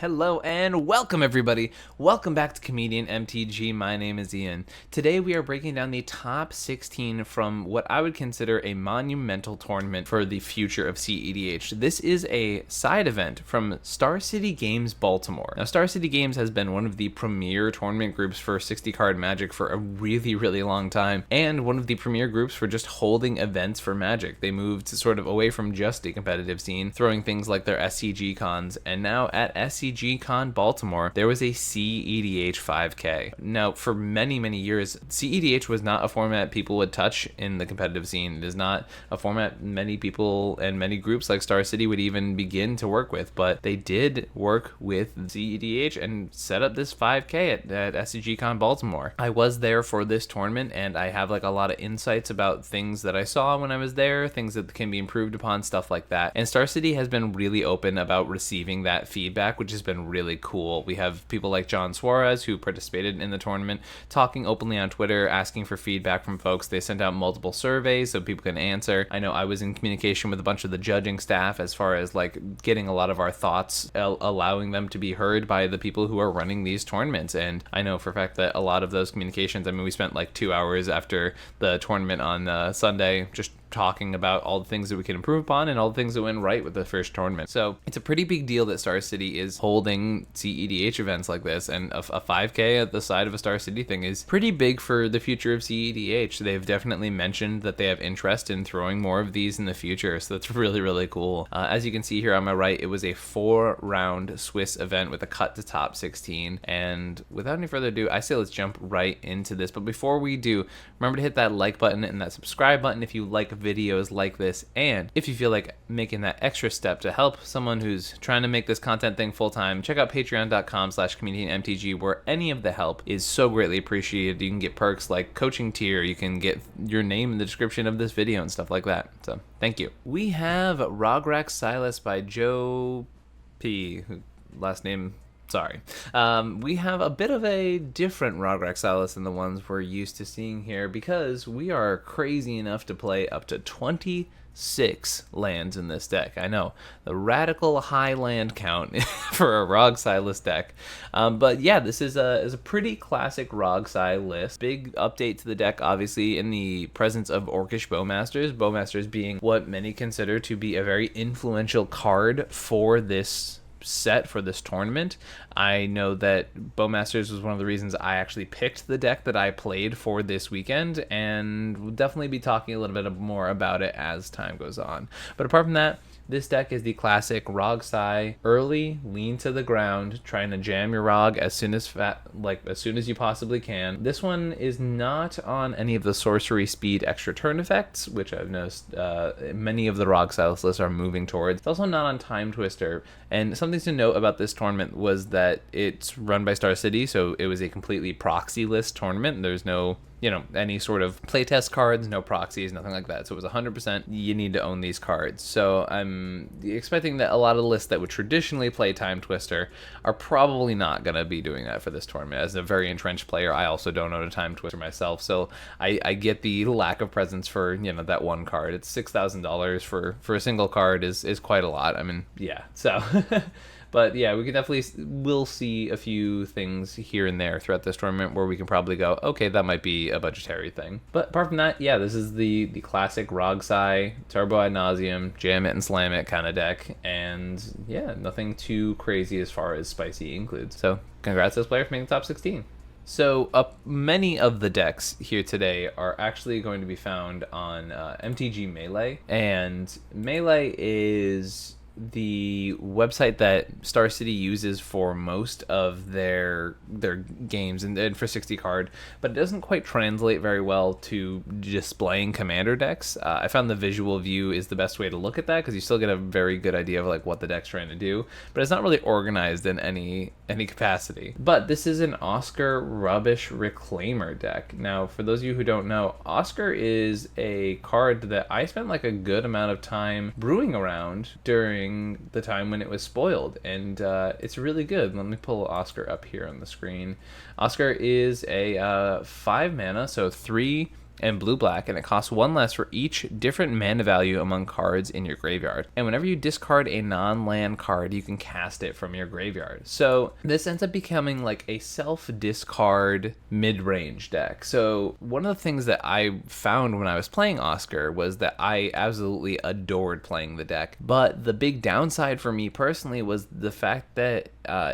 Hello and welcome everybody. Welcome back to Comedian MTG. My name is Ian. Today we are breaking down the top 16 from what I would consider a monumental tournament for the future of cEDH. This is a side event from Star City Games Baltimore. Now Star City Games has been one of the premier tournament groups for 60 card Magic for a really long time, and one of the premier groups for just holding events for Magic. They moved sort of away from just a competitive scene, throwing things like their SCG cons, and now at SCG Con Baltimore, there was a cEDH 5K. Now, for many years, cEDH was not a format people would touch in the competitive scene. It is not a format many people and many groups like Star City would even begin to work with, but they did work with cEDH and set up this 5K at SCG Con Baltimore. I was there for this tournament, and I have like a lot of insights about things that I saw when I was there, things that can be improved upon, stuff like that. And Star City has been really open about receiving that feedback, which has been really cool. We have people like John Suarez, who participated in the tournament, talking openly on Twitter, asking for feedback from folks. They sent out multiple surveys so people can answer. I know I was in communication with a bunch of the judging staff as far as like getting a lot of our thoughts, allowing them to be heard by the people who are running these tournaments. And I know for a fact that a lot of those communications, I mean, we spent like 2 hours after the tournament on Sunday just talking about all the things that we can improve upon and all the things that went right with the first tournament. So it's a pretty big deal that Star City is holding cEDH events like this, and a 5K at the side of a Star City thing is pretty big for the future of cEDH. They've definitely mentioned that they have interest in throwing more of these in the future, so that's really cool. As you can see here on my right, it was a 4-round Swiss event with a cut to top 16, and without any further ado, I say let's jump right into this. But before we do, remember to hit that like button and that subscribe button if you like videos like this, and if you feel like making that extra step to help someone who's trying to make this content thing full-time, check out patreon.com/comedianmtg, where any of the help is so greatly appreciated. You can get perks like coaching tier, you can get your name in the description of this video and stuff like that, so thank you. We have Rograk Silas by Joe P, last name sorry. We have a bit of a different Rograk Silas than the ones we're used to seeing here, because we are crazy enough to play up to 26 lands in this deck. I know, the radical high land count for a Rog Silas deck. But yeah, this is a pretty classic Rog Sil list. Big update to the deck, obviously, in the presence of Orcish Bowmasters. Bowmasters being what many consider to be a very influential card for this set, for this tournament. I know that Bowmasters was one of the reasons I actually picked the deck that I played for this weekend, and we'll definitely be talking a little bit more about it as time goes on. But apart from that, this deck is the classic Rog Sai, early, lean to the ground, trying to jam your Rog as soon as you possibly can. This one is not on any of the sorcery speed extra turn effects, which I've noticed many of the Rog Silas lists are moving towards. It's also not on Time Twister, and something to note about this tournament was that it's run by Star City, so it was a completely proxy list tournament. There's no any sort of playtest cards, no proxies, nothing like that. So it was 100% you need to own these cards. So I'm expecting that a lot of the lists that would traditionally play Time Twister are probably not going to be doing that for this tournament. As a very entrenched player, I also don't own a Time Twister myself, so I get the lack of presence for that one card. It's $6,000 for a single card is quite a lot. I mean, yeah, so but yeah, we can will see a few things here and there throughout this tournament where we can probably go, okay, that might be a budgetary thing. But apart from that, yeah, this is the classic Rog Sai, Turbo Ad Nauseam, jam it and slam it kind of deck. And yeah, nothing too crazy as far as spicy includes. So congrats to this player for making the top 16. So many of the decks here today are actually going to be found on MTG Melee. And Melee is the website that Star City uses for most of their games and for 60 card, but it doesn't quite translate very well to displaying commander decks. I found the visual view is the best way to look at that, because you still get a very good idea of like what the deck's trying to do, but it's not really organized in any capacity. But this is an Oscar Rubbish Reclaimer deck. Now, for those of you who don't know, Oscar is a card that I spent like a good amount of time brewing around during the time when it was spoiled, and it's really good. Let me pull Oscar up here on the screen. Oscar is a 5 mana, so 3 and blue-black, and it costs 1 less for each different mana value among cards in your graveyard. And whenever you discard a non-land card, you can cast it from your graveyard. So this ends up becoming like a self-discard mid-range deck. So one of the things that I found when I was playing Oscar was that I absolutely adored playing the deck. But the big downside for me personally was the fact that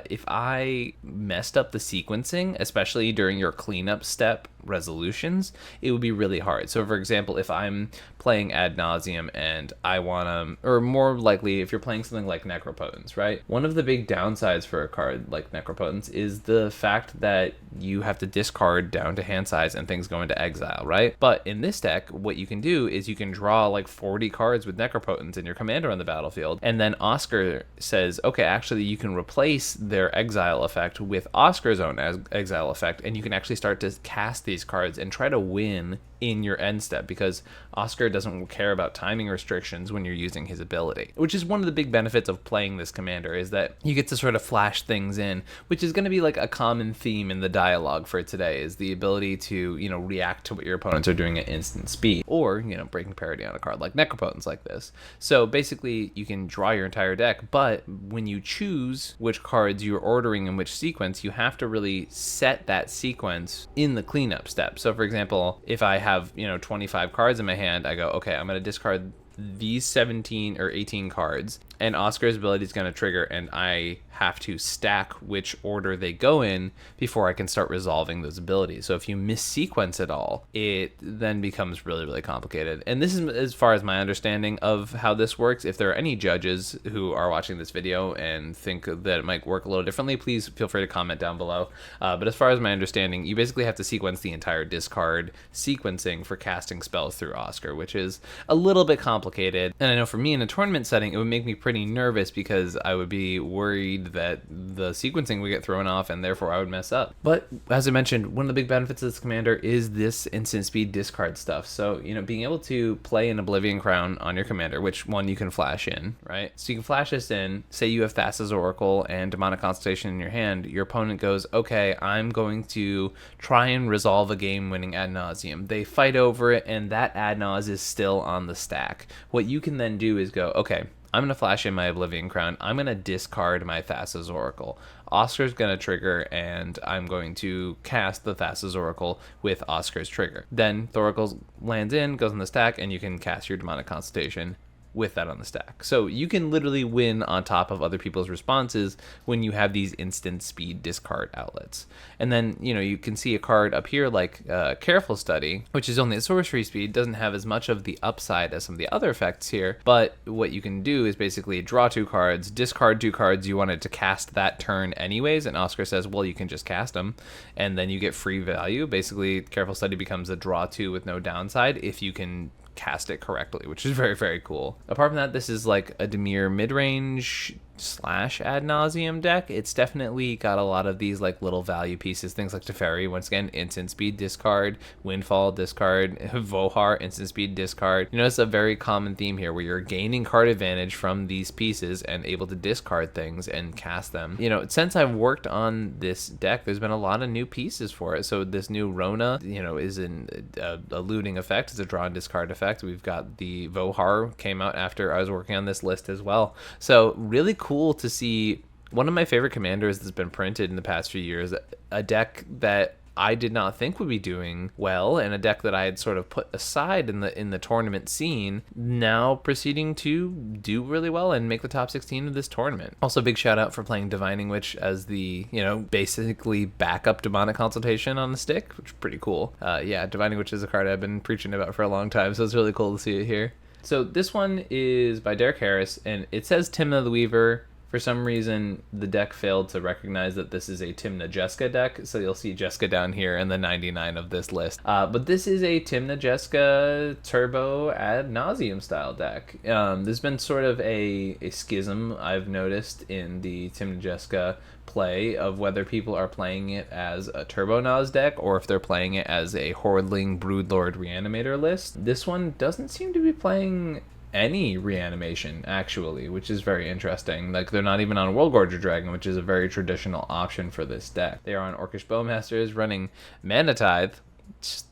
if I messed up the sequencing, especially during your cleanup step resolutions, it would be really hard. So for example, if I'm playing Ad Nauseam and I want to, or more likely if you're playing something like Necropotence, right? One of the big downsides for a card like Necropotence is the fact that you have to discard down to hand size and things go into exile, right? But in this deck, what you can do is you can draw like 40 cards with Necropotence in your commander on the battlefield, and then Oscar says, okay, actually you can replace their exile effect with Oscar's own exile effect, and you can actually start to cast these cards and try to win in your end step, because Oscar doesn't care about timing restrictions when you're using his ability, which is one of the big benefits of playing this commander, is that you get to sort of flash things in, which is going to be like a common theme in the dialogue for today, is the ability to, you know, react to what your opponents are doing at instant speed, or, you know, breaking parity on a card like Necropotence like this. So basically you can draw your entire deck, but when you choose which cards you're ordering in which sequence, you have to really set that sequence in the cleanup step. So for example, if I have, you know, 25 cards in my hand, I go, okay, I'm going to discard these 17 or 18 cards, and Oscar's ability is going to trigger, and I have to stack which order they go in before I can start resolving those abilities. So if you missequence it all, it then becomes really, really complicated. And this is as far as my understanding of how this works. If there are any judges who are watching this video and think that it might work a little differently, please feel free to comment down below. But as far as my understanding, you basically have to sequence the entire discard sequencing for casting spells through Oscar, which is a little bit complicated. And I know for me in a tournament setting, it would make me pretty nervous because I would be worried that the sequencing would get thrown off and therefore I would mess up. But as I mentioned, one of the big benefits of this commander is this instant speed discard stuff. So, you know, being able to play an Oblivion Crown on your commander, which one you can flash in, right? So you can flash this in, say you have Thassa's Oracle and Demonic Consultation in your hand, your opponent goes, okay, I'm going to try and resolve a game-winning Ad Nauseam. They fight over it, and that Ad Naus is still on the stack. What you can then do is go, okay, I'm going to flash in my Oblivion Crown. I'm going to discard my Thassa's Oracle. Oscar's going to trigger, and I'm going to cast the Thassa's Oracle with Oscar's trigger. Then the Oracle lands in, goes on the stack, and you can cast your Demonic Consultation with that on the stack. So you can literally win on top of other people's responses when you have these instant speed discard outlets. And then, you know, you can see a card up here like Careful Study, which is only at sorcery speed, doesn't have as much of the upside as some of the other effects here, but what you can do is basically draw 2 cards, discard 2 cards you wanted to cast that turn anyways, and Oscar says, well, you can just cast them, and then you get free value. Basically, Careful Study becomes a draw 2 with no downside if you can cast it correctly, which is very, very cool. Apart from that, this is like a Dimir mid-range / Ad Nauseam deck. It's definitely got a lot of these like little value pieces, things like Teferi, once again, instant speed discard, Windfall discard, Vohar, instant speed discard. You know, it's a very common theme here where you're gaining card advantage from these pieces and able to discard things and cast them. You know, since I've worked on this deck, there's been a lot of new pieces for it. So this new Rona, you know, is a looting effect. It's a draw and discard effect. We've got the Vohar came out after I was working on this list as well. So really cool to see one of my favorite commanders that's been printed in the past few years, a deck that I did not think would be doing well, and a deck that I had sort of put aside in the tournament scene, now proceeding to do really well and make the top 16 of this tournament. Also, big shout out for playing Divining Witch as the, you know, basically backup Demonic Consultation on the stick, which is pretty cool. Yeah, Divining Witch is a card I've been preaching about for a long time, so it's really cool to see it here. So this one is by Derek Harris, and it says Timna the Weaver. For some reason, the deck failed to recognize that this is a Timna Jeska deck, so you'll see Jeska down here in the 99 of this list. But this is a Timna Jeska Turbo Ad Nauseam style deck. There's been sort of a schism I've noticed in the Timna Jeska play of whether people are playing it as a Turbo Naz deck or if they're playing it as a Hordling Broodlord Reanimator list. This one doesn't seem to be playing any reanimation, actually, which is very interesting. Like, they're not even on World Gorger Dragon, which is a very traditional option for this deck. They are on Orcish Bowmasters running Mana Tithe. Just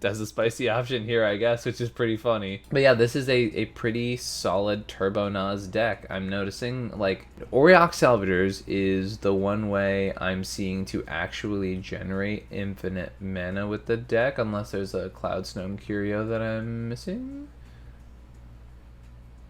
as a spicy option here, I guess, which is pretty funny. But yeah, this is a pretty solid Turbo Nas deck. I'm noticing, like, Auriok Salvators is the one way I'm seeing to actually generate infinite mana with the deck, unless there's a Cloudstone Curio that I'm missing.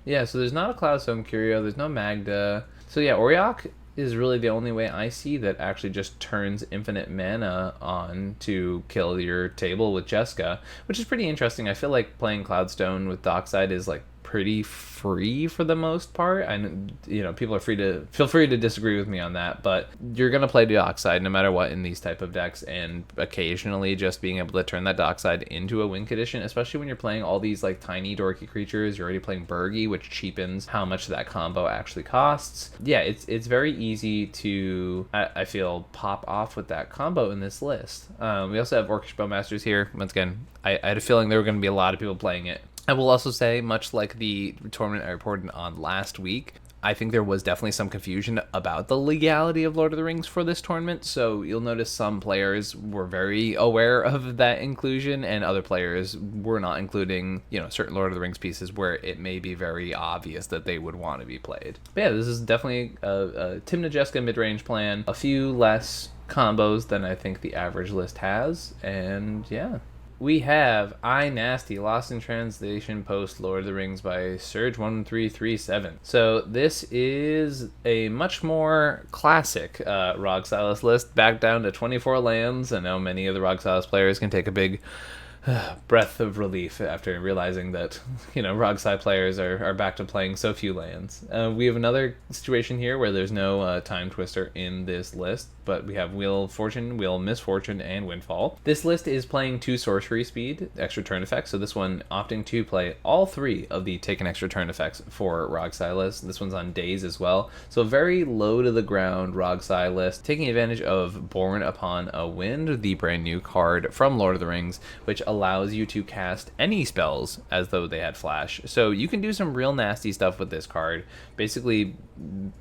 Yeah, so there's not a Cloudstone Curio, there's no Magda. So yeah, Auriok is really the only way I see that actually just turns infinite mana on to kill your table with Jeska, which is pretty interesting. I feel like playing Cloudstone with Dockside is like pretty free for the most part. And people are feel free to disagree with me on that, but you're gonna play Dockside no matter what in these type of decks, and occasionally just being able to turn that Dockside into a win condition, especially when you're playing all these like tiny dorky creatures. You're already playing Burgy, which cheapens how much that combo actually costs. Yeah, it's very easy to, I feel, pop off with that combo in this list. We also have Orcish Bowmasters here. Once again, I had a feeling there were going to be a lot of people playing it. I will also say, much like the tournament I reported on last week, I think there was definitely some confusion about the legality of Lord of the Rings for this tournament. So you'll notice some players were very aware of that inclusion, and other players were not including, certain Lord of the Rings pieces where it may be very obvious that they would want to be played. But yeah, this is definitely a Tymna Jeska mid-range plan. A few less combos than I think the average list has, and yeah. We have I Nasty Lost in Translation post Lord of the Rings by Surge1337. So this is a much more classic Rog Silas list, back down to 24 lands. I know many of the Rog Silas players can take a big breath of relief after realizing that Rogside players are back to playing so few lands. We have another situation here where there's no Time Twister in this list, but we have Wheel of Fortune, Wheel of Misfortune, and Windfall. This list is playing 2 sorcery speed extra turn effects, so this one opting to play all 3 of the take an extra turn effects for Rogside list. This one's on days as well, so very low to the ground Rogside list, taking advantage of Born Upon a Wind, the brand new card from Lord of the Rings, which allows you to cast any spells as though they had flash. So you can do some real nasty stuff with this card, basically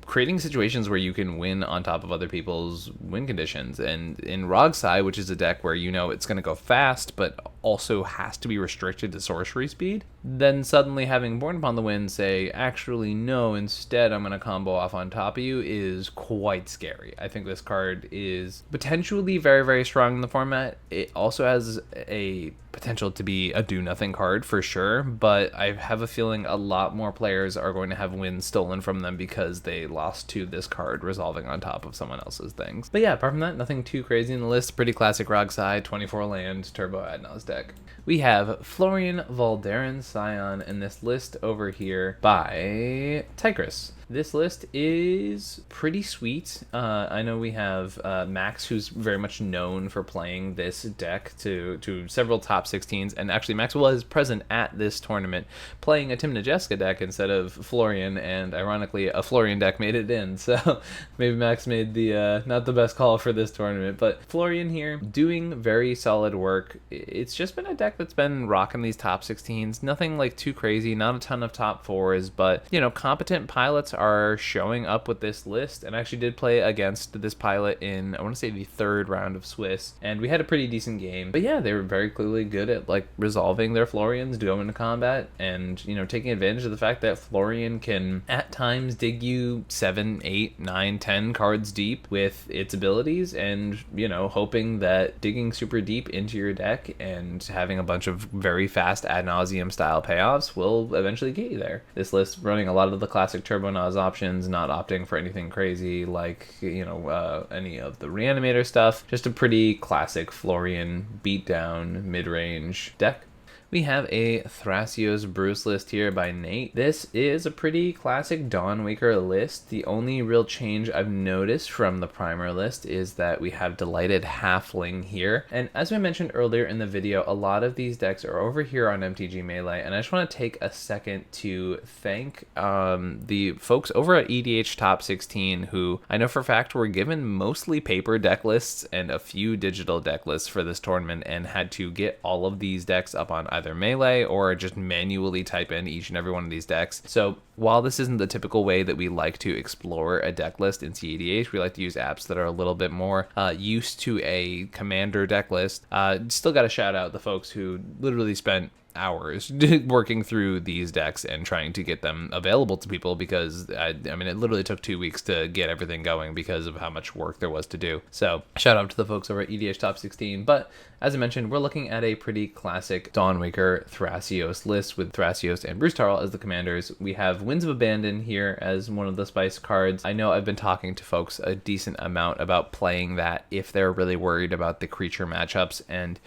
creating situations where you can win on top of other people's win conditions. And in Rogsai, which is a deck where it's going to go fast but also has to be restricted to sorcery speed, then suddenly having Born Upon the Wind say, actually no, instead I'm going to combo off on top of you, is quite scary. I think this card is potentially very, very strong in the format. It also has a potential to be a do-nothing card for sure, but I have a feeling a lot more players are going to have wins stolen from them because they lost to this card resolving on top of someone else's things. But yeah, apart from that, nothing too crazy in the list. Pretty classic Rogsai, 24 land, Turbo Adnaz deck. We have Florian Valderan Scion in this list over here by Tigris. This list is pretty sweet. I know we have Max, who's very much known for playing this deck to several top 16s, and actually Max was present at this tournament playing a Tymna Jeska deck instead of Florian, and ironically a Florian deck made it in, so maybe Max made the not the best call for this tournament. But Florian here doing very solid work. It's just been a deck that's been rocking these top 16s, nothing like too crazy, not a ton of top 4s, but competent pilots are showing up with this list, and I actually did play against this pilot in, I want to say, the 3rd round of Swiss, and we had a pretty decent game. But yeah, they were very clearly good at like resolving their Florians, going into combat, and taking advantage of the fact that Florian can at times dig you 7, 8, 9, 10 cards deep with its abilities, and hoping that digging super deep into your deck and having a bunch of very fast ad nauseum style payoffs will eventually get you there. This list running a lot of the classic Turbo Nas options, not opting for anything crazy like any of the Reanimator stuff. Just a pretty classic Florian beatdown mid-range deck. We have a thracios Bruce list here by Nate. This is a pretty classic Dawnwaker list. The only real change I've noticed from the primer list is that we have Delighted Halfling here. And as we mentioned earlier in the video, a lot of these decks are over here on MTG Melee, and I just want to take a second to thank the folks over at EDH Top 16 who I know for a fact were given mostly paper deck lists and a few digital deck lists for this tournament, and had to get all of these decks up on either either melee or just manually type in each and every one of these decks. So while this isn't the typical way that we like to explore a deck list in cEDH, we like to use apps that are a little bit more used to a commander deck list. Still got to shout out the folks who literally spent hours working through these decks and trying to get them available to people, because I mean, it literally took 2 weeks to get everything going because of how much work there was to do. So shout out to the folks over at EDH Top 16. But as I mentioned, we're looking at a pretty classic Dawnwaker thracios list with thracios and Brewstarl as the commanders. We have Winds of Abandon here as one of the spice cards. I know I've been talking to folks a decent amount about playing that if they're really worried about the creature matchups, and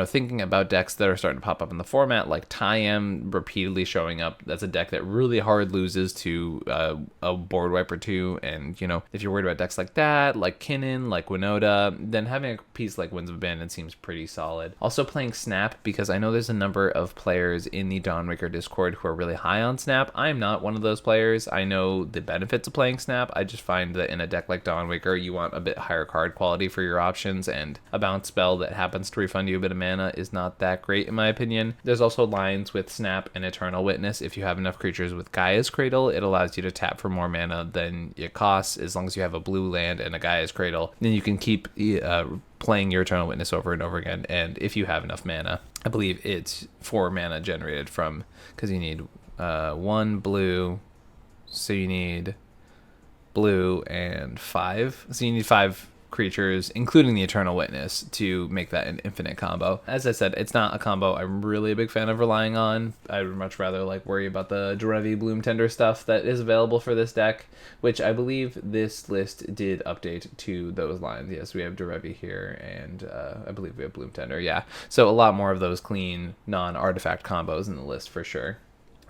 thinking about decks that are starting to pop up in the format, like Tayam repeatedly showing up. That's a deck that really hard loses to a board wipe or two, and if you're worried about decks like that, like Kinnan, like Winota, then having a piece like Winds of Abandon seems pretty solid. Also playing Snap, because I know there's a number of players in the Dawnwaker Discord who are really high on Snap. I'm not one of those players. I know the benefits of playing Snap. I just find that in a deck like Dawnwaker, you want a bit higher card quality for your options, and a bounce spell that happens to refund you a bit of mana is not that great in my opinion. There's also lines with Snap and Eternal Witness. If you have enough creatures with Gaia's Cradle, it allows you to tap for more mana than it costs. As long as you have a blue land and a Gaia's Cradle, then you can keep playing your Eternal Witness over and over again. And if you have enough mana, I believe it's 4 mana generated from, because you need 1 blue, so you need blue and 5, so you need 5 creatures, including the Eternal Witness, to make that an infinite combo. As I said, it's not a combo I'm really a big fan of relying on. I'd much rather worry about the Derevi Bloom Tender stuff that is available for this deck, which I believe this list did update to those lines. Yes, we have Derevi here, and I believe we have Bloom Tender. Yeah, so a lot more of those clean non-artifact combos in the list for sure.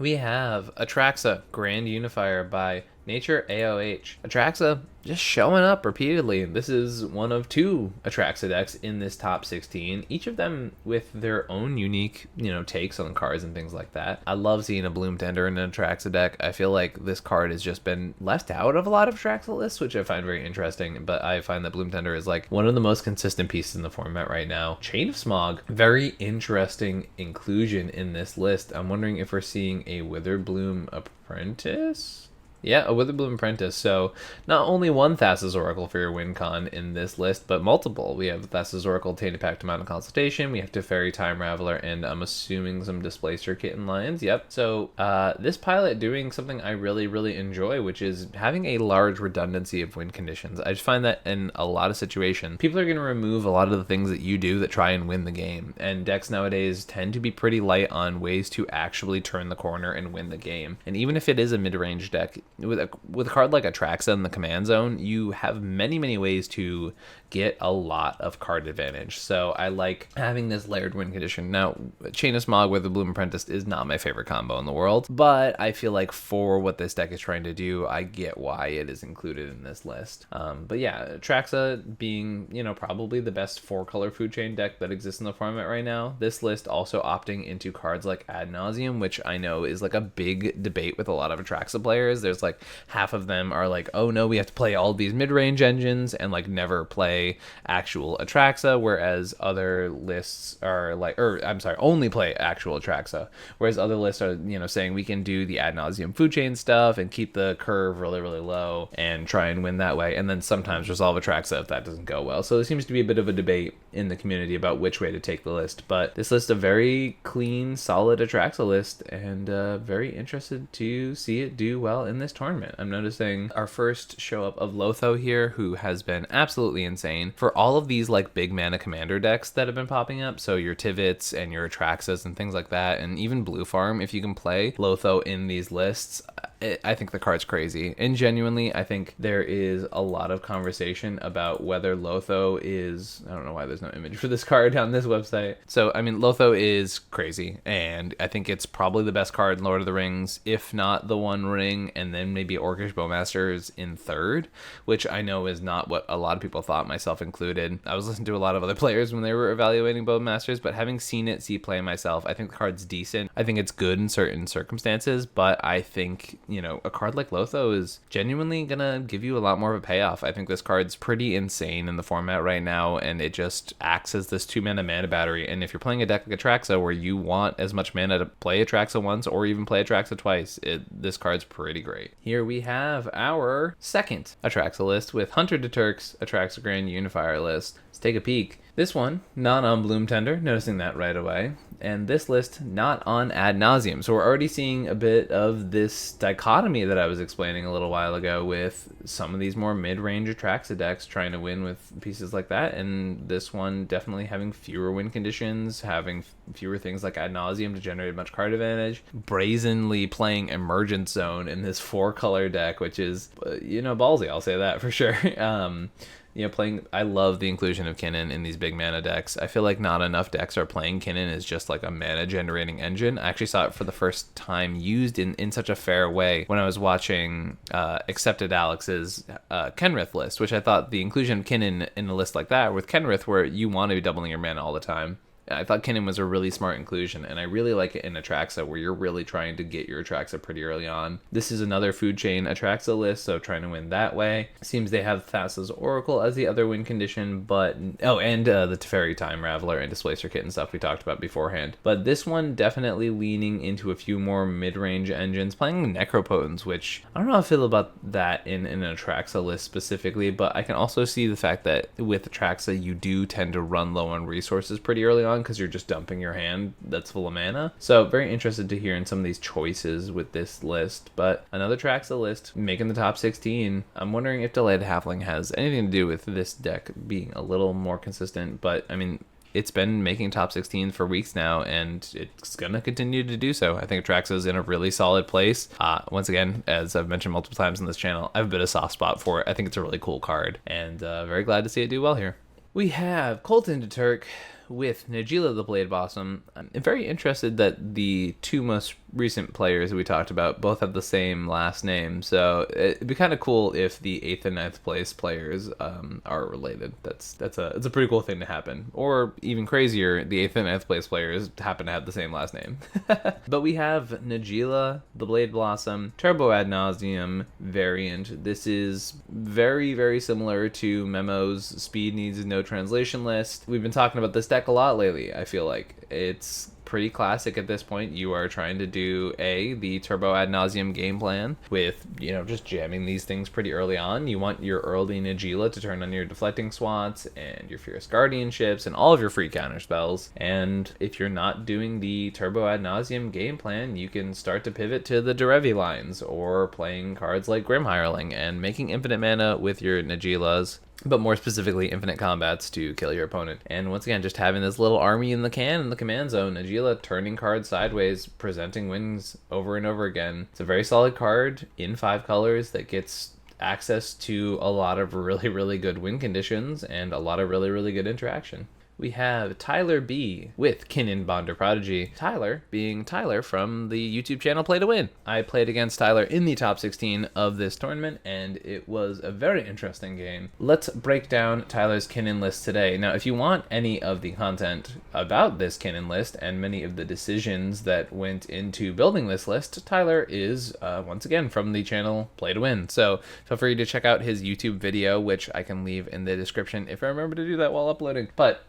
We have Attraxa, Grand Unifier by Nature AOH. Attraxa just showing up repeatedly. This is one of 2 Attraxa decks in this top 16, each of them with their own unique, takes on cards and things like that. I love seeing a Bloom Tender in an Attraxa deck. I feel like this card has just been left out of a lot of Attraxa lists, which I find very interesting, but I find that Bloom Tender is one of the most consistent pieces in the format right now. Chain of Smog, very interesting inclusion in this list. I'm wondering if we're seeing a Witherbloom Apprentice? Yeah, a Witherbloom Apprentice. So not only one Thassa's Oracle for your win con in this list, but multiple. We have Thassa's Oracle, Tainted Pact, Mountain Consultation. We have Teferi, Time Raveler, and I'm assuming some Displacer Kitten Lions. Yep. So this pilot doing something I really, really enjoy, which is having a large redundancy of win conditions. I just find that in a lot of situations, people are going to remove a lot of the things that you do that try and win the game. And decks nowadays tend to be pretty light on ways to actually turn the corner and win the game. And even if it is a mid-range deck, with a card like Attraxa in the command zone, you have many ways to get a lot of card advantage. So I like having this layered win condition. Now, Chain of Smog with the Bloom Apprentice is not my favorite combo in the world, but I feel like for what this deck is trying to do, I get why it is included in this list. But yeah, Attraxa being, probably the best 4-color food chain deck that exists in the format right now. This list also opting into cards like Ad Nauseam, which I know is a big debate with a lot of Attraxa players. There's half of them are oh no, we have to play all these mid-range engines and never play actual Attraxa, whereas other lists are only play actual Attraxa, whereas other lists are saying we can do the Ad Nauseam food chain stuff and keep the curve really low and try and win that way, and then sometimes resolve Attraxa if that doesn't go well. So there seems to be a bit of a debate in the community about which way to take the list, but this list is a very clean, solid Attraxa list, and very interested to see it do well in this tournament. I'm noticing our first show up of Lotho here, who has been absolutely insane for all of these big mana commander decks that have been popping up. So your Tivits and your Attraxas and things like that, and even Blue Farm. If you can play Lotho in these lists, I think the card's crazy. And genuinely, I think there is a lot of conversation about whether Lotho is... I don't know why there's no image for this card on this website. So, I mean, Lotho is crazy, and I think it's probably the best card in Lord of the Rings, if not the One Ring, and then maybe Orcish Bowmaster is in third, which I know is not what a lot of people thought, myself included. I was listening to a lot of other players when they were evaluating Bowmasters, but having seen it, see play myself, I think the card's decent. I think it's good in certain circumstances, but I think you know, a card like Lotho is genuinely gonna give you a lot more of a payoff. I think this card's pretty insane in the format right now, and it just acts as this 2-mana battery. And if you're playing a deck like Attraxa where you want as much mana to play Attraxa once or even play Attraxa twice, this card's pretty great. Here we have our second Attraxa list with Hunter to Turk's Attraxa Grand Unifier list. Let's take a peek. This one, not on Bloom Tender, noticing that right away. And this list, not on Ad Nauseam. So we're already seeing a bit of this dichotomy that I was explaining a little while ago with some of these more mid-range Attraxa decks trying to win with pieces like that. And this one definitely having fewer win conditions, having fewer things like Ad Nauseam to generate much card advantage. Brazenly playing Emergent Zone in this 4-color deck, which is, you know, ballsy, I'll say that for sure. You know, I love the inclusion of Kinnan in these big mana decks. I feel like not enough decks are playing Kinnan as just like a mana generating engine. I actually saw it for the first time used in such a fair way when I was watching Accepted Alex's Kenrith list, which I thought the inclusion of Kinnan in a list like that with Kenrith, where you want to be doubling your mana all the time, I thought Kinnan was a really smart inclusion, and I really like it in Attraxa, where you're really trying to get your Attraxa pretty early on. This is another food chain Attraxa list, so trying to win that way. Seems they have Thassa's Oracle as the other win condition, but... Oh, and the Teferi Time Raveler and Displacer Kit and stuff we talked about beforehand. But this one definitely leaning into a few more mid-range engines, playing Necropotence, which I don't know how I feel about that in an Attraxa list specifically, but I can also see the fact that with Attraxa, you do tend to run low on resources pretty early on, because you're just dumping your hand that's full of mana. So very interested to hear in some of these choices with this list. But another Attraxa list making the top 16. I'm wondering if Delayed Halfling has anything to do with this deck being a little more consistent. But I mean, it's been making top 16 for weeks now, and it's going to continue to do so. I think Attraxa is in a really solid place. Once again, as I've mentioned multiple times on this channel, I have a bit of soft spot for it. I think it's a really cool card, and very glad to see it do well here. We have Colton Turk with Najeela the Blade Blossom. I'm very interested that the two most recent players we talked about both have the same last name, so it'd be kind of cool if the 8th and 9th place players are related. It's a pretty cool thing to happen. Or even crazier, the 8th and 9th place players happen to have the same last name. But we have Najeela the Blade Blossom Turbo Ad Nauseam variant. This is very, very similar to Memo's Speed Needs No Translation list. We've been talking about this deck a lot lately. I feel like it's pretty classic at this point. You are trying to do the Turbo Ad Nauseam game plan with, you know, just jamming these things pretty early on. You want your early Najeela to turn on your Deflecting Swats and your Fierce Guardianships and all of your free counter spells. And if you're not doing the Turbo Ad Nauseam game plan, you can start to pivot to the Derevi lines or playing cards like Grim Hireling and making infinite mana with your Najeelas, but more specifically infinite combats to kill your opponent. And once again, just having this little army in the can in the command zone, Najeela turning cards sideways, presenting wins over and over again. It's a very solid card in 5 colors that gets access to a lot of really, really good win conditions and a lot of really, really good interaction. We have Tyler B with Kinnan Bonder Prodigy. Tyler being Tyler from the YouTube channel Play to Win. I played against Tyler in the top 16 of this tournament, and it was a very interesting game. Let's break down Tyler's Kinnan list today. Now, if you want any of the content about this Kinnan list and many of the decisions that went into building this list, Tyler is, once again, from the channel Play to Win. So feel free to check out his YouTube video, which I can leave in the description if I remember to do that while uploading. But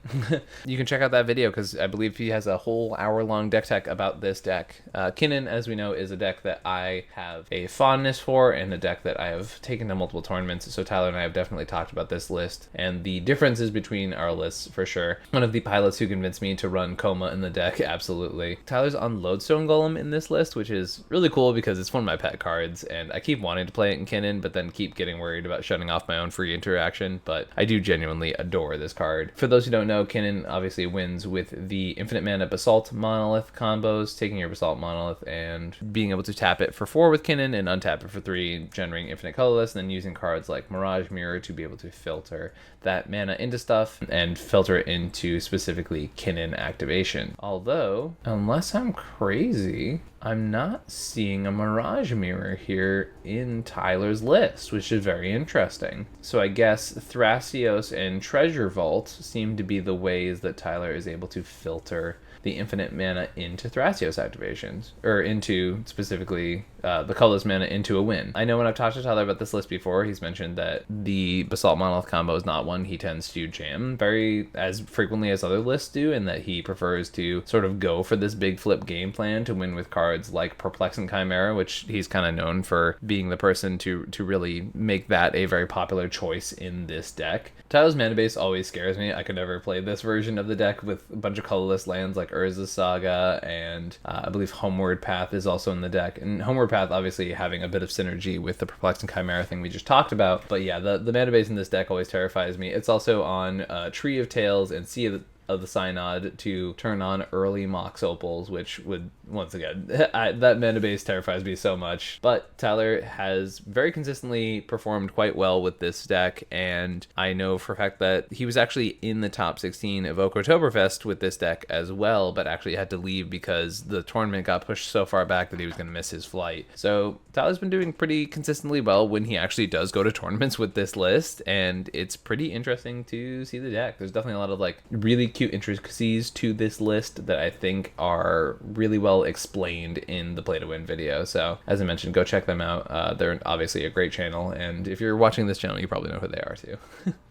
you can check out that video because I believe he has a whole hour-long deck tech about this deck. Kinnan, as we know, is a deck that I have a fondness for and a deck that I have taken to multiple tournaments. So Tyler and I have definitely talked about this list and the differences between our lists for sure. One of the pilots who convinced me to run Coma in the deck, absolutely. Tyler's on Lodestone Golem in this list, which is really cool because it's one of my pet cards and I keep wanting to play it in Kinnan, but then keep getting worried about shutting off my own free interaction. But I do genuinely adore this card. For those who don't know, Kinnan obviously wins with the infinite mana Basalt Monolith combos, taking your Basalt Monolith and being able to tap it for 4 with Kinnan and untap it for 3, generating infinite colorless, and then using cards like Mirage Mirror to be able to filter that mana into stuff and filter it into specifically Kinnan activation. Although, unless I'm crazy, I'm not seeing a Mirage Mirror here in Tyler's list, which is very interesting. So I guess thracios and Treasure Vault seem to be the ways that Tyler is able to filter the infinite mana into Thracios activations, or into specifically the colorless mana into a win. I know when I've talked to Tyler about this list before, he's mentioned that the Basalt Monolith combo is not one he tends to jam very as frequently as other lists do, and that he prefers to sort of go for this big flip game plan to win with cards like Perplexing Chimera, which he's kind of known for being the person to really make that a very popular choice in this deck. Tyler's mana base always scares me. I could never play this version of the deck with a bunch of colorless lands like Urza's Saga, and I believe Homeward Path is also in the deck. And Homeward Path obviously having a bit of synergy with the Perplexing Chimera thing we just talked about. But yeah, the mana base in this deck always terrifies me. It's also on Tree of Tales and Sea of the Synod to turn on early Mox Opals, which would, once again, that mana base terrifies me so much. But Tyler has very consistently performed quite well with this deck, and I know for a fact that he was actually in the top 16 of Oktoberfest with this deck as well, but actually had to leave because the tournament got pushed so far back that he was going to miss his flight. So Tyler's been doing pretty consistently well when he actually does go to tournaments with this list, and it's pretty interesting to see the deck. There's definitely a lot of like really cute intricacies to this list that I think are really well explained in the Play to Win video. So as I mentioned, go check them out. They're obviously a great channel, and if you're watching this channel, you probably know who they are too.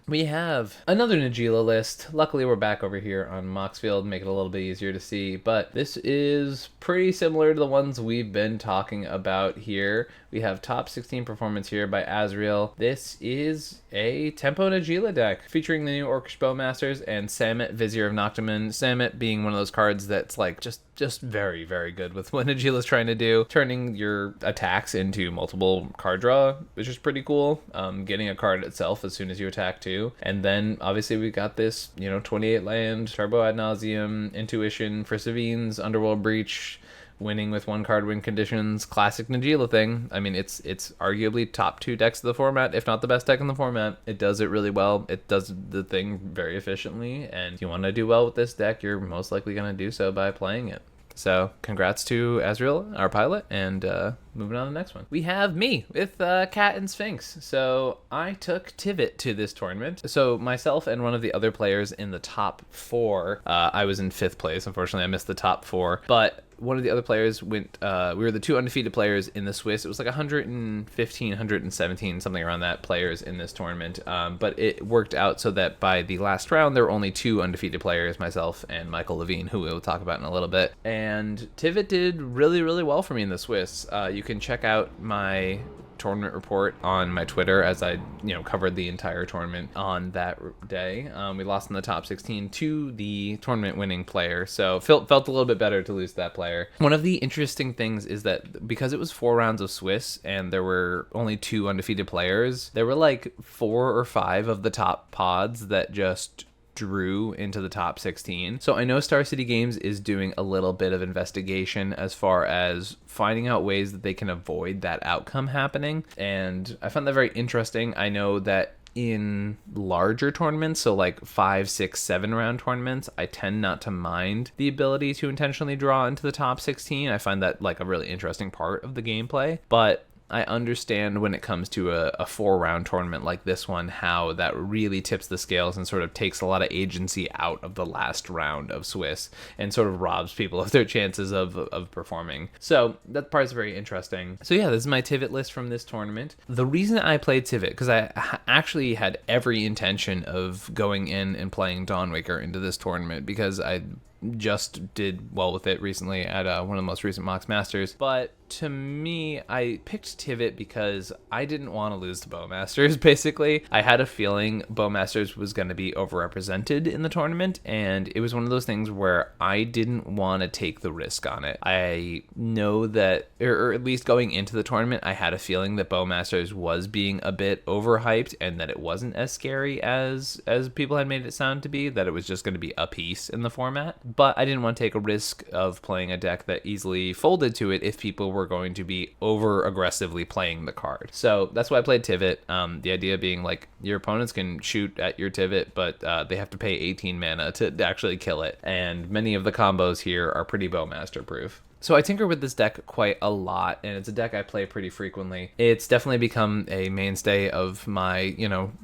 We have another Najeela list. Luckily, we're back over here on Moxfield, make it a little bit easier to see, but this is pretty similar to the ones we've been talking about here. We have top 16 performance here by Azrael. This is a Tempo Najeela deck featuring the new Orcish Bowmasters and Samut, Vizier of Noctiman. Samut being one of those cards that's like just very, very good with what Najeela's trying to do, turning your attacks into multiple card draw, which is pretty cool. Getting a card itself as soon as you attack too. And then obviously we got this, 28 land, Turbo Ad Nauseam, Intuition for Savines, Underworld Breach, winning with one card win conditions, classic Najeela thing. I mean, it's arguably top 2 decks of the format, if not the best deck in the format. It does it really well. It does the thing very efficiently, and if you want to do well with this deck, you're most likely going to do so by playing it. So congrats to Azrael, our pilot, and moving on to the next one. We have me with Cat and Sphinx. So I took Tivit to this tournament. So myself and one of the other players in the top 4, I was in 5th place. Unfortunately, I missed the top 4, but one of the other players went, we were the 2 undefeated players in the Swiss. It was like 115, 117, something around that, players in this tournament. But it worked out so that by the last round, there were only 2 undefeated players, myself and Michael Levine, who we'll talk about in a little bit. And Tivit did really, really well for me in the Swiss. You can check out my tournament report on my Twitter as I covered the entire tournament on that day. We lost in the top 16 to the tournament winning player, so felt a little bit better to lose to that player. One of the interesting things is that because it was 4 rounds of Swiss and there were only 2 undefeated players, there were like 4 or 5 of the top pods that just drew into the top 16. So I know Star City Games is doing a little bit of investigation as far as finding out ways that they can avoid that outcome happening, and I found that very interesting. I know that in larger tournaments, so like 5, 6, 7 round tournaments, I tend not to mind the ability to intentionally draw into the top 16. I find that like a really interesting part of the gameplay, but I understand when it comes to a 4-round tournament like this one, how that really tips the scales and sort of takes a lot of agency out of the last round of Swiss and sort of robs people of their chances of performing. So that part is very interesting. So yeah, this is my Tivit list from this tournament. The reason I played Tivit, because I actually had every intention of going in and playing Dawnwaker into this tournament, because I just did well with it recently at one of the most recent Mox Masters. But to me, I picked Tivit because I didn't want to lose to Bowmasters, basically. I had a feeling Bowmasters was going to be overrepresented in the tournament, and it was one of those things where I didn't want to take the risk on it. I know that, or at least going into the tournament, I had a feeling that Bowmasters was being a bit overhyped and that it wasn't as scary as people had made it sound to be, that it was just going to be a piece in the format. But I didn't want to take a risk of playing a deck that easily folded to it if people were going to be over aggressively playing the card. So that's why I played Tivit. The idea being like your opponents can shoot at your Tivit, but they have to pay 18 mana to actually kill it. And many of the combos here are pretty Bowmaster proof. So I tinker with this deck quite a lot, and it's a deck I play pretty frequently. It's definitely become a mainstay of my,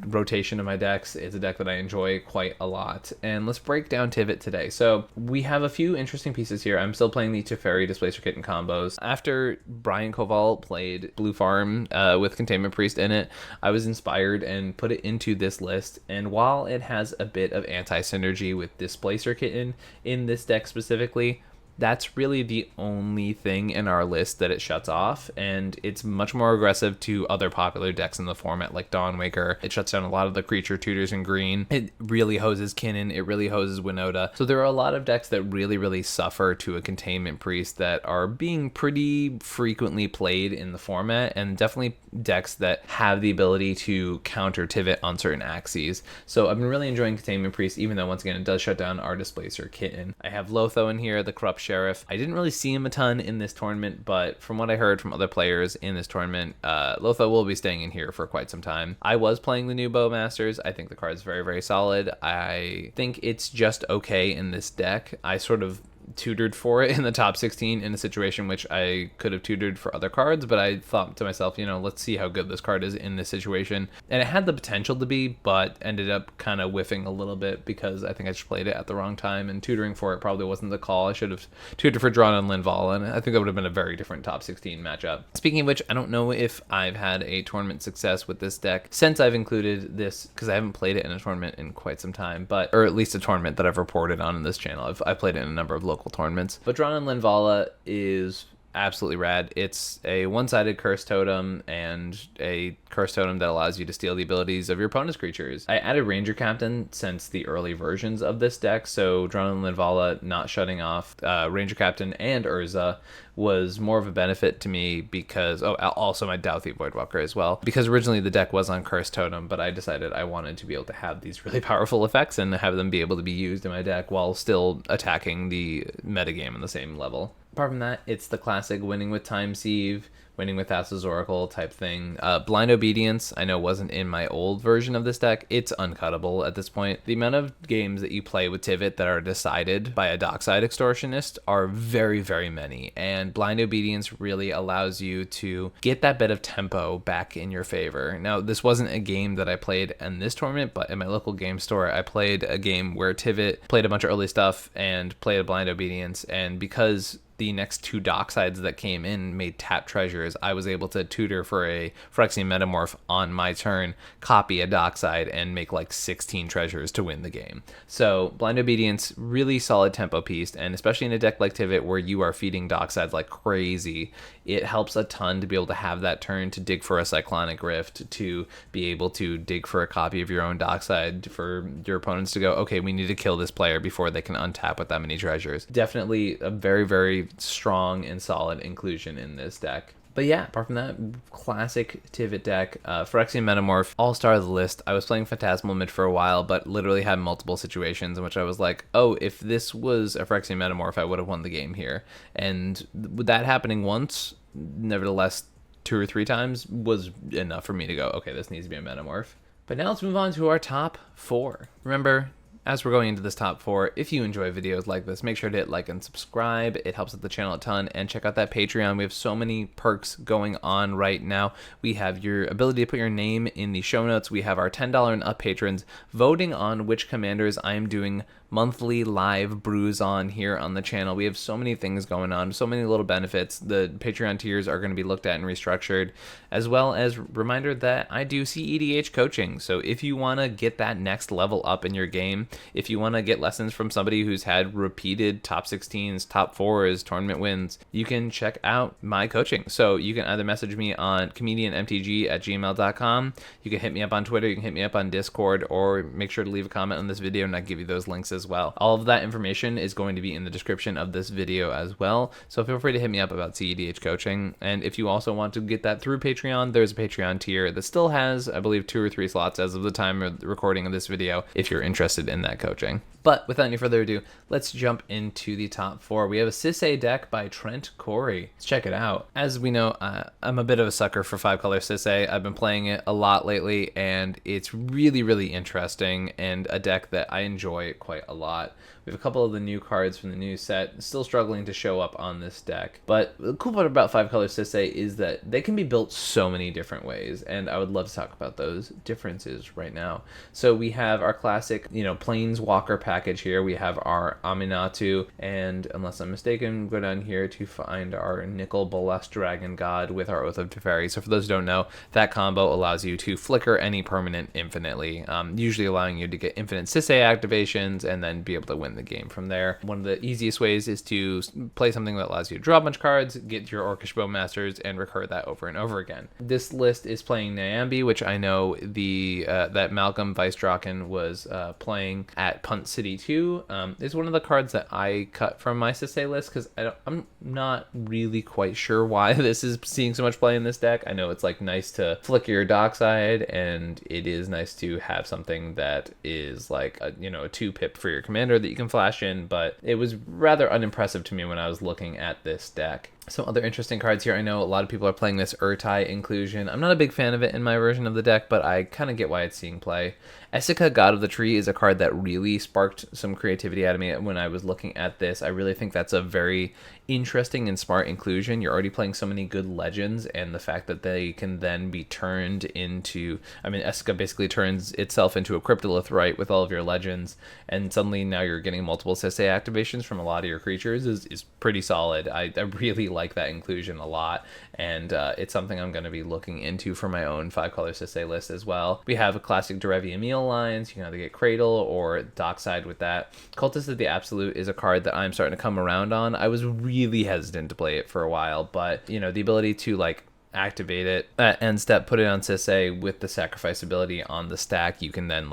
rotation of my decks. It's a deck that I enjoy quite a lot. And let's break down Tivit today. So we have a few interesting pieces here. I'm still playing the Teferi Displacer Kitten combos. After Brian Koval played Blue Farm with Containment Priest in it, I was inspired and put it into this list. And while it has a bit of anti-synergy with Displacer Kitten in this deck specifically, that's really the only thing in our list that it shuts off, and it's much more aggressive to other popular decks in the format like Dawnwaker. It shuts down a lot of the creature tutors in green. It really hoses Kinnan. It really hoses Winota. So there are a lot of decks that really suffer to a Containment Priest that are being pretty frequently played in the format, and definitely decks that have the ability to counter Tivit on certain axes. So I've been really enjoying Containment Priest, even though once again it does shut down our Displacer Kitten. I have Lotho in here, the Corrupt Sheriff. I didn't really see him a ton in this tournament, but from what I heard from other players in this tournament, Lotho will be staying in here for quite some time. I was playing the new Bowmasters. I think the card is very solid. I think it's just okay in this deck. I sort of tutored for it in the top 16 in a situation which I could have tutored for other cards, but I thought to myself, let's see how good this card is in this situation. And it had the potential to be, but ended up kind of whiffing a little bit because I think I just played it at the wrong time, and tutoring for it probably wasn't the call. I should have tutored for Drawn on Linval, and I think that would have been a very different top 16 matchup. Speaking of which, I don't know if I've had a tournament success with this deck since I've included this, because I haven't played it in a tournament in quite some time, or at least a tournament that I've reported on in this channel. I've played it in a number of local tournaments. But Drawn on Linvala is absolutely rad. It's a one-sided curse totem and a curse totem that allows you to steal the abilities of your opponent's creatures. I added Ranger Captain since the early versions of this deck, so Drawn on Linvala not shutting off Ranger Captain and Urza was more of a benefit to me because, also my Douthie Voidwalker as well, because originally the deck was on Curse Totem, but I decided I wanted to be able to have these really powerful effects and have them be able to be used in my deck while still attacking the metagame on the same level. Apart from that, it's the classic winning with Time Sieve, winning with Thassa's Oracle type thing. Blind Obedience, I know wasn't in my old version of this deck. It's uncuttable at this point. The amount of games that you play with Tivit that are decided by a Dockside Extortionist are very many, and Blind Obedience really allows you to get that bit of tempo back in your favor. Now, this wasn't a game that I played in this tournament, but in my local game store, I played a game where Tivit played a bunch of early stuff and played a Blind Obedience, and because the next two Docksides that came in made tap treasures, I was able to tutor for a Phyrexian Metamorph on my turn, copy a Dockside, and make like 16 treasures to win the game. So Blind Obedience, really solid tempo piece, and especially in a deck like Tivit where you are feeding Docksides like crazy, it helps a ton to be able to have that turn to dig for a Cyclonic Rift, to be able to dig for a copy of your own Dockside, for your opponents to go, okay, we need to kill this player before they can untap with that many treasures. Definitely a very strong and solid inclusion in this deck. But yeah, apart from that, classic Tivit deck. Phyrexian Metamorph, all-star of the list. I was playing Phantasmal Mid for a while, but literally had multiple situations in which I was like, oh, if this was a Phyrexian Metamorph, I would have won the game here. And with that happening once, nevertheless, 2 or 3 times was enough for me to go, okay, this needs to be a Metamorph. But now let's move on to our top 4. Remember, as we're going into this top 4, if you enjoy videos like this, make sure to hit like and subscribe. It helps out the channel a ton. And check out that Patreon. We have so many perks going on right now. We have your ability to put your name in the show notes. We have our $10 and up patrons voting on which commanders I'm doing monthly live brews on here on the channel. We have so many things going on, so many little benefits. The Patreon tiers are going to be looked at and restructured, as well as reminder that I do cEDH coaching. So if you want to get that next level up in your game, if you want to get lessons from somebody who's had repeated top 16s, top 4s, tournament wins, you can check out my coaching. So you can either message me on comedianmtg@gmail.com, you can hit me up on Twitter, you can hit me up on Discord, or make sure to leave a comment on this video and I'll give you those links as well. All of that information is going to be in the description of this video as well, so feel free to hit me up about cEDH coaching. And if you also want to get that through Patreon, there's a Patreon tier that still has, I believe, 2 or 3 slots as of the time of the recording of this video if you're interested in that coaching. But without any further ado, let's jump into the top 4. We have a Sissy deck by Trent Corey. Let's check it out. As we know, I'm a bit of a sucker for 5-color Sissy. I've been playing it a lot lately, and it's really interesting and a deck that I enjoy quite a a lot. We have a couple of the new cards from the new set still struggling to show up on this deck. But the cool part about 5-color Sissy is that they can be built so many different ways, and I would love to talk about those differences right now. So we have our classic, Planeswalker package here. We have our Aminatu, and unless I'm mistaken, go down here to find our Nickel Bolas Dragon God with our Oath of Teferi. So for those who don't know, that combo allows you to flicker any permanent infinitely, usually allowing you to get infinite Sissy activations and then be able to win the game from there. One of the easiest ways is to play something that allows you to draw a bunch of cards, get your Orcish Bowmasters, and recur that over and over again. This list is playing Nyambi, which I know that Malcolm Weissdrachen was playing at Punt City 2. Is one of the cards that I cut from my Sissy list because I'm not really quite sure why this is seeing so much play in this deck. I know it's like nice to flicker your dockside, and it is nice to have something that is like a 2-pip for your commander that you can flash in, but it was rather unimpressive to me when I was looking at this deck. Some other interesting cards here. I know a lot of people are playing this Urtai inclusion. I'm not a big fan of it in my version of the deck, but I kind of get why it's seeing play. Essica, God of the Tree, is a card that really sparked some creativity out of me when I was looking at this. I really think that's a very interesting and smart inclusion. You're already playing so many good legends, and the fact that they can then be turned into... Essica basically turns itself into a Cryptolith, right, with all of your legends, and suddenly now you're getting multiple Sissy activations from a lot of your creatures is pretty solid. I really like that inclusion a lot, and it's something I'm going to be looking into for my own 5-color Sissy list as well. We have a classic Derevi Emil lines. You can either get Cradle or Dockside with that. Cultist of the Absolute is a card that I'm starting to come around on. I was really hesitant to play it for a while, but the ability to activate it at end step, put it on Sissy with the sacrifice ability on the stack, you can then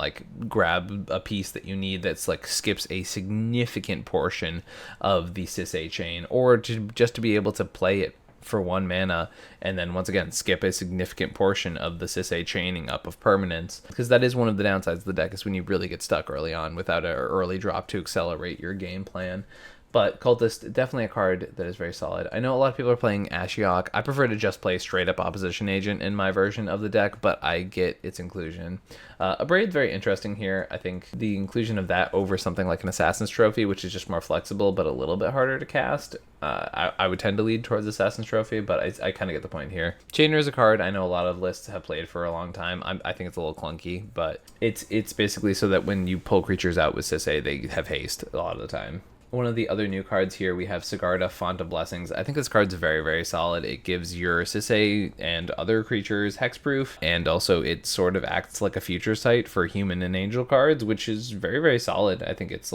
grab a piece that you need that's skips a significant portion of the Sissy chain, or just to be able to play it for 1 mana and then once again skip a significant portion of the Sissy chaining up of permanents, because that is one of the downsides of the deck, is when you really get stuck early on without an early drop to accelerate your game plan. But Cultist, definitely a card that is very solid. I know a lot of people are playing Ashiok. I prefer to just play straight up Opposition Agent in my version of the deck, but I get its inclusion. Abraid's very interesting here. I think the inclusion of that over something like an Assassin's Trophy, which is just more flexible but a little bit harder to cast. I would tend to lead towards Assassin's Trophy, but I kind of get the point here. Chainer is a card I know a lot of lists have played for a long time. I think it's a little clunky, but it's basically so that when you pull creatures out with Sissy, they have haste a lot of the time. One of the other new cards here, we have Sigarda, Font of Blessings. I think this card's very, very solid. It gives your Sissy and other creatures hexproof, and also it sort of acts like a future sight for human and angel cards, which is very, very solid. I think it's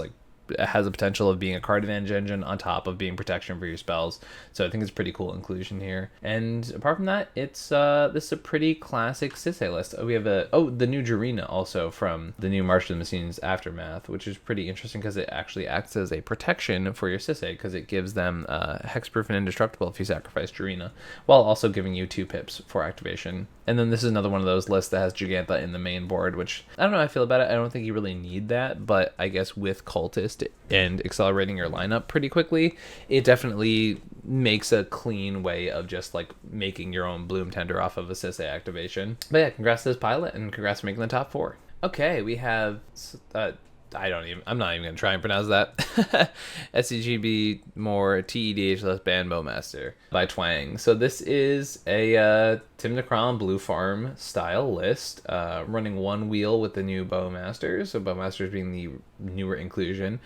it has the potential of being a card advantage engine on top of being protection for your spells. So I think it's a pretty cool inclusion here. And apart from that, it's this is a pretty classic Sissy list. We have the new Jarina also from the new March of the Machines Aftermath, which is pretty interesting because it actually acts as a protection for your Sissy, because it gives them hexproof and indestructible if you sacrifice Jarina, while also giving you 2 pips for activation. And then this is another one of those lists that has Gigantha in the main board, which I don't know how I feel about it. I don't think you really need that, but I guess with Cultist and accelerating your lineup pretty quickly, it definitely makes a clean way of just making your own Bloom Tender off of a Sissy activation. But yeah, congrats to this pilot, and congrats for making the top 4. Okay, we have I'm not even going to try and pronounce that. SCGB more TEDH less Band Bowmaster by Twang. So this is a Tim Necron Blue Farm style list, running 1 wheel with the new Bowmasters. So Bowmasters being the newer inclusion.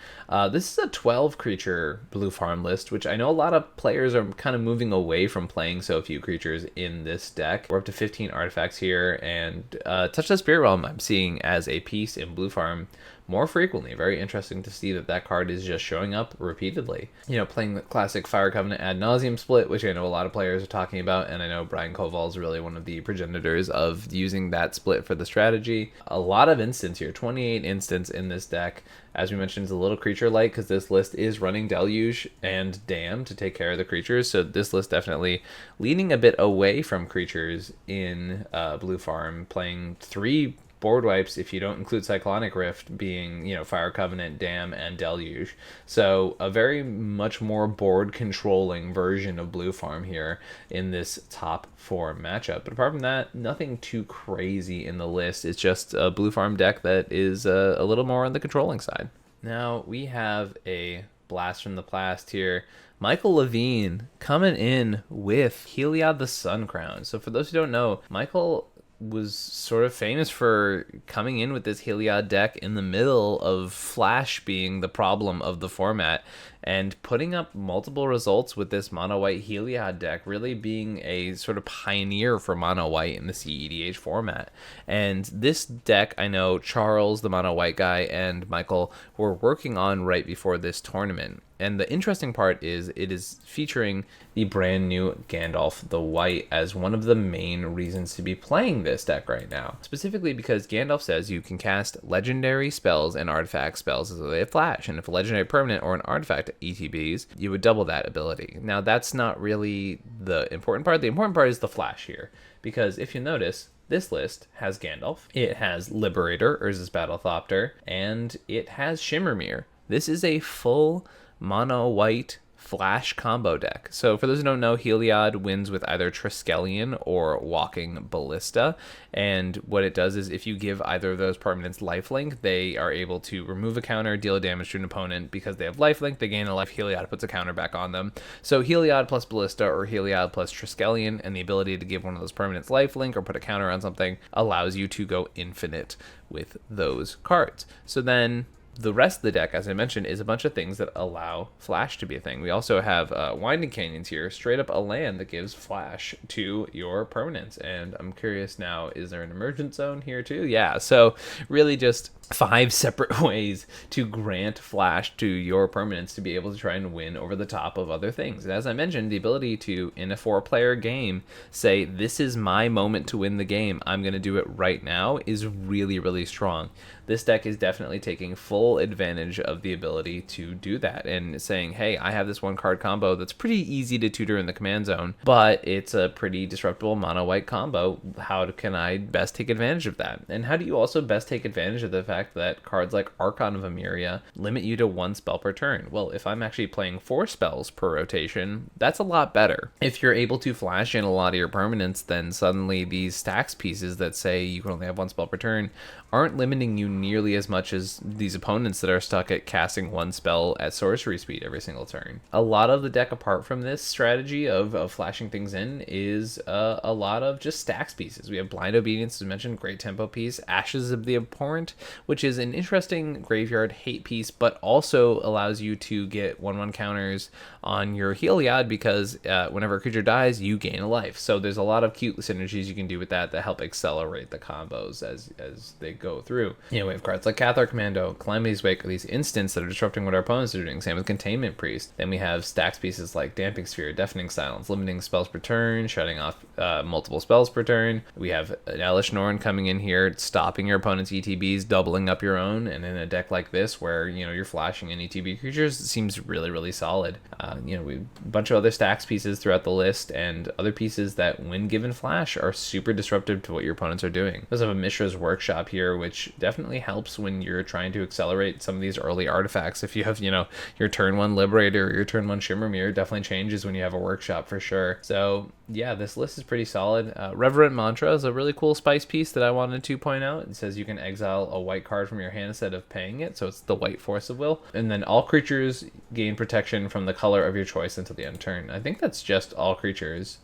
This is a 12 creature Blue Farm list, which I know a lot of players are kind of moving away from playing so few creatures in this deck. We're up to 15 artifacts here, and Touch the Spirit Realm I'm seeing as a piece in Blue Farm more frequently. Very interesting to see that card is just showing up repeatedly. Playing the classic Fire Covenant Ad Nauseam split, which I know a lot of players are talking about, and I know Brian Koval is really one of the progenitors of using that split for the strategy. A lot of instants here, 28 instants in this deck. As we mentioned, it's a little creature light because this list is running Deluge and Dam to take care of the creatures, so this list definitely leaning a bit away from creatures in Blue Farm, playing 3 board wipes if you don't include Cyclonic Rift, being Fire Covenant, Dam, and Deluge. So a very much more board controlling version of Blue Farm here in this top 4 matchup. But apart from that, nothing too crazy in the list. It's just a Blue Farm deck that is a little more on the controlling side. Now we have a blast from the past here. Michael Levine coming in with Helia the Sun Crown. So for those who don't know, Michael was sort of famous for coming in with this Heliod deck in the middle of Flash being the problem of the format and putting up multiple results with this mono white Heliod deck, really being a sort of pioneer for mono white in the cEDH format. And this deck, I know Charles, the mono white guy, and Michael were working on right before this tournament. And the interesting part is it is featuring the brand new Gandalf the White as one of the main reasons to be playing this deck right now. Specifically because Gandalf says you can cast legendary spells and artifact spells as they flash. And if a legendary permanent or an artifact ETBs, you would double that ability. Now that's not really the important part. The important part is the flash here. Because if you notice, this list has Gandalf, it has Liberator, Urza's Battlethopter, and it has Shimmermere. This is a full mono white flash combo deck. So for those who don't know, Heliod wins with either Triskelion or Walking Ballista, and what it does is if you give either of those permanents lifelink, they are able to remove a counter, deal damage to an opponent. Because they have lifelink, they gain a life. Heliod puts a counter back on them. So Heliod plus Ballista or Heliod plus Triskelion, and the ability to give one of those permanents lifelink or put a counter on something allows you to go infinite with those cards. So then the rest of the deck, as I mentioned, is a bunch of things that allow Flash to be a thing. We also have Winding Canyons here, straight up a land that gives Flash to your permanents. And I'm curious now, is there an Emergent Zone here too? Yeah, so really just 5 separate ways to grant Flash to your permanents to be able to try and win over the top of other things. And as I mentioned, the ability to, in a 4-player game, say, this is my moment to win the game, I'm going to do it right now, is really, really strong. This deck is definitely taking full advantage of the ability to do that and saying, hey, I have this 1-card combo that's pretty easy to tutor in the command zone, but it's a pretty disruptible mono-white combo. How can I best take advantage of that? And how do you also best take advantage of the fact that cards like Archon of Emeria limit you to 1 spell per turn? Well, if I'm actually playing 4 spells per rotation, that's a lot better. If you're able to flash in a lot of your permanents, then suddenly these stacks pieces that say you can only have 1 spell per turn aren't limiting you nearly as much as these opponents that are stuck at casting 1 spell at sorcery speed every single turn. A lot of the deck, apart from this strategy of flashing things in, is a lot of just stacks pieces. We have Blind Obedience, as mentioned, great tempo piece. Ashes of the Abhorrent, which is an interesting graveyard hate piece, but also allows you to get 1/1 counters on your Heliod because whenever a creature dies, you gain a life. So there's a lot of cute synergies you can do with that help accelerate the combos as they go through. You know, we have cards like Cathar Commando, Calamity's Wake, these instants that are disrupting what our opponents are doing. Same with Containment Priest. Then we have stacks pieces like Damping Sphere, Deafening Silence, limiting spells per turn, shutting off multiple spells per turn. We have an Elish Norn coming in here, stopping your opponent's ETBs, doubling up your own. And in a deck like this, where you're flashing in ETB creatures, it seems really, really solid. We have a bunch of other stacks pieces throughout the list, and other pieces that, when given flash, are super disruptive to what your opponents are doing. We also have a Mishra's Workshop here, which definitely helps when you're trying to accelerate some of these early artifacts. If you have, your turn 1 Liberator or your turn 1 Shimmermere, definitely changes when you have a Workshop for sure. So yeah, this list is pretty solid. Reverent Mantra is a really cool spice piece that I wanted to point out. It says you can exile a white card from your hand instead of paying it, so it's the white Force of Will. And then all creatures gain protection from the color of your choice until the end of turn. I think that's just all creatures.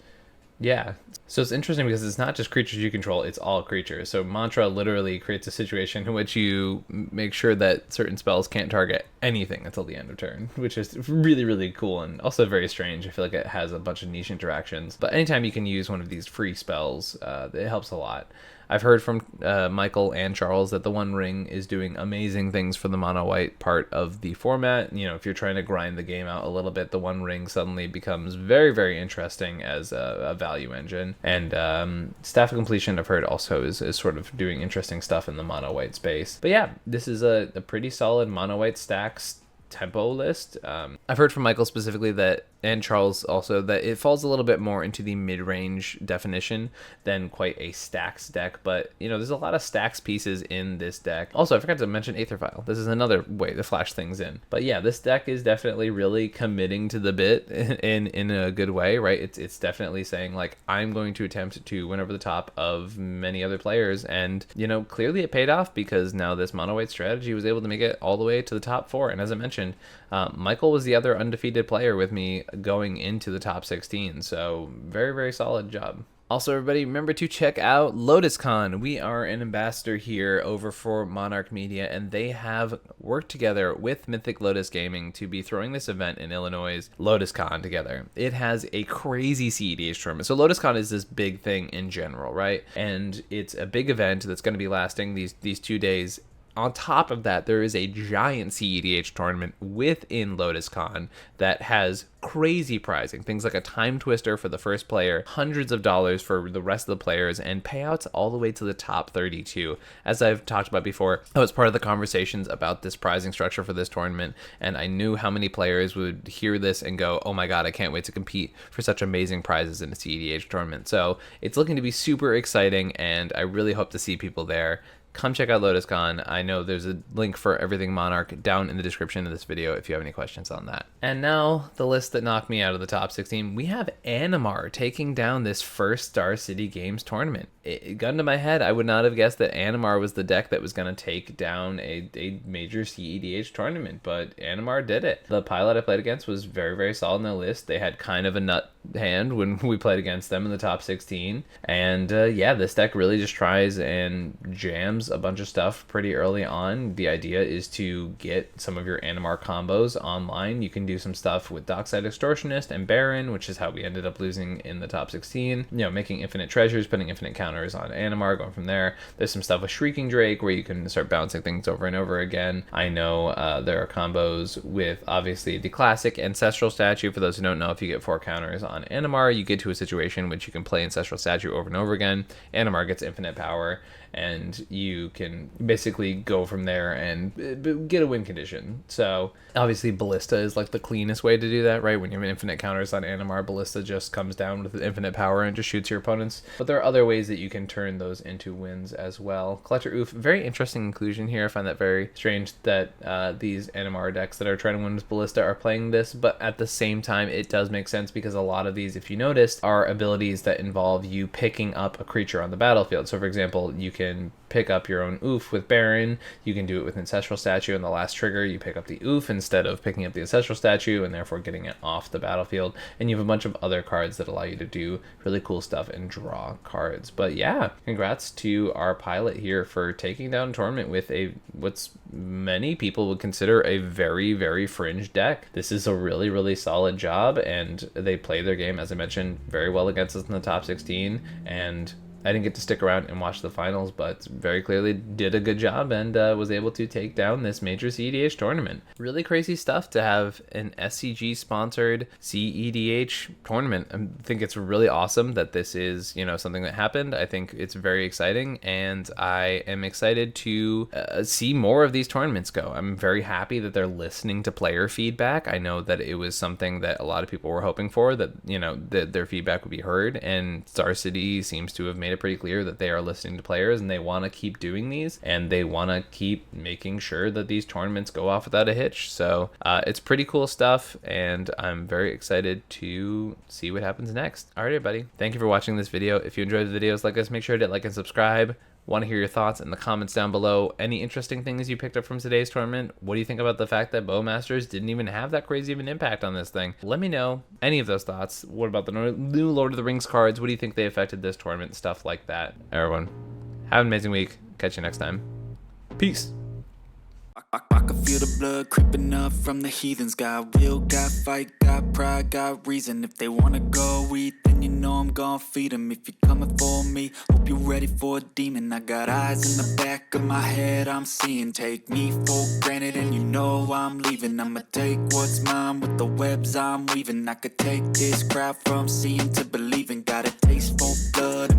Yeah, so it's interesting because it's not just creatures you control, it's all creatures. So Mantra literally creates a situation in which you make sure that certain spells can't target anything until the end of turn, which is really, really cool and also very strange. I feel like it has a bunch of niche interactions, but anytime you can use one of these free spells, it helps a lot. I've heard from Michael and Charles that the One Ring is doing amazing things for the mono-white part of the format. If you're trying to grind the game out a little bit, the One Ring suddenly becomes very, very interesting as a value engine. And Staff of Completion, I've heard, also is sort of doing interesting stuff in the mono-white space. But yeah, this is a pretty solid mono-white stacks tempo list. I've heard from Michael specifically that and Charles also, that it falls a little bit more into the mid-range definition than quite a stacks deck. But, you know, there's a lot of stacks pieces in this deck. Also, I forgot to mention Aetherfile. This is another way to flash things in. But yeah, this deck is definitely really committing to the bit in a good way, right? It's definitely saying, like, I'm going to attempt to win over the top of many other players. And, you know, clearly it paid off, because now this mono white strategy was able to make it all the way to the top 4. And as I mentioned, Michael was the other undefeated player with me going into the top 16. So very, very solid job. Also, everybody, remember to check out LotusCon. We are an ambassador here over for Monarch Media, and they have worked together with Mythic Lotus Gaming to be throwing this event in Illinois, LotusCon, together. It has a crazy cEDH tournament. So LotusCon is this big thing in general, right? And it's a big event that's going to be lasting these 2 days. On top of that, there is a giant cEDH tournament within LotusCon that has crazy pricing. Things like a time twister for the first player, hundreds of dollars for the rest of the players, and payouts all the way to the top 32. As I've talked about before, I was part of the conversations about this pricing structure for this tournament, and I knew how many players would hear this and go, oh my god, I can't wait to compete for such amazing prizes in a cEDH tournament. So it's looking to be super exciting, and I really hope to see people there. Come check out LotusCon. I know there's a link for everything Monarch down in the description of this video if you have any questions on that. And now, the list that knocked me out of the top 16. We have Animar taking down this first Star City Games tournament. Gun to my head, I would not have guessed that Animar was the deck that was going to take down a major cEDH tournament, but Animar did it. The pilot I played against was very, very solid in their list. They had kind of a nut hand when we played against them in the top 16. And yeah, this deck really just tries and jams a bunch of stuff pretty early on. The idea is to get some of your Animar combos online. You can do some stuff with Dockside Extortionist and Baron, which is how we ended up losing in the top 16. You know, making infinite treasures, putting infinite counters on Animar, going from there. There's some stuff with Shrieking Drake where you can start bouncing things over and over again. I know there are combos with obviously the classic Ancestral Statue. For those who don't know, if you get 4 counters on Animar, you get to a situation which you can play Ancestral Statue over and over again. Animar gets infinite power, and you can basically go from there and get a win condition. So obviously Ballista is like the cleanest way to do that, right? When you have infinite counters on Animar, Ballista just comes down with infinite power and just shoots your opponents. But there are other ways that you can turn those into wins as well. Collector Oof, very interesting inclusion here. I find that very strange that these Animar decks that are trying to win with Ballista are playing this, but at the same time it does make sense, because a lot of these, if you noticed, are abilities that involve you picking up a creature on the battlefield. So for example, you can pick up your own Oof with Baron. You can do it with Ancestral Statue, and the last trigger you pick up the Oof instead of picking up the Ancestral Statue and therefore getting it off the battlefield. And you have a bunch of other cards that allow you to do really cool stuff and draw cards. But yeah, congrats to our pilot here for taking down a tournament with what's many people would consider a very, very fringe deck. This is a really, really solid job, and they play their game, as I mentioned, very well against us in the top 16. And I didn't get to stick around and watch the finals, but very clearly did a good job and was able to take down this major cEDH tournament. Really crazy stuff to have an SCG sponsored cEDH tournament. I think it's really awesome that this is, you know, something that happened. I think it's very exciting, and I am excited to see more of these tournaments go. I'm very happy that they're listening to player feedback. I know that it was something that a lot of people were hoping for, that, you know, that their feedback would be heard, and Star City seems to have made it pretty clear that they are listening to players, and they want to keep doing these, and they want to keep making sure that these tournaments go off without a hitch. So it's pretty cool stuff, and I'm very excited to see what happens next. All right, everybody, thank you for watching this video. If you enjoyed the videos like this, make sure to like and subscribe. Want to hear your thoughts in the comments down below. Any interesting things you picked up from today's tournament? What do you think about the fact that Bowmasters didn't even have that crazy of an impact on this thing? Let me know any of those thoughts. What about the new Lord of the Rings cards? What do you think they affected this tournament? Stuff like that. Everyone, have an amazing week. Catch you next time. Peace. I can feel the blood creeping up from the heathens. Got will, got fight, got pride, got reason. If they wanna go eat, then you know I'm gon' feed them. If you're coming for me, hope you're ready for a demon. I got eyes in the back of my head, I'm seeing. Take me for granted and you know I'm leaving. I'ma take what's mine with the webs I'm weaving. I could take this crowd from seeing to believing. Got a taste for blood,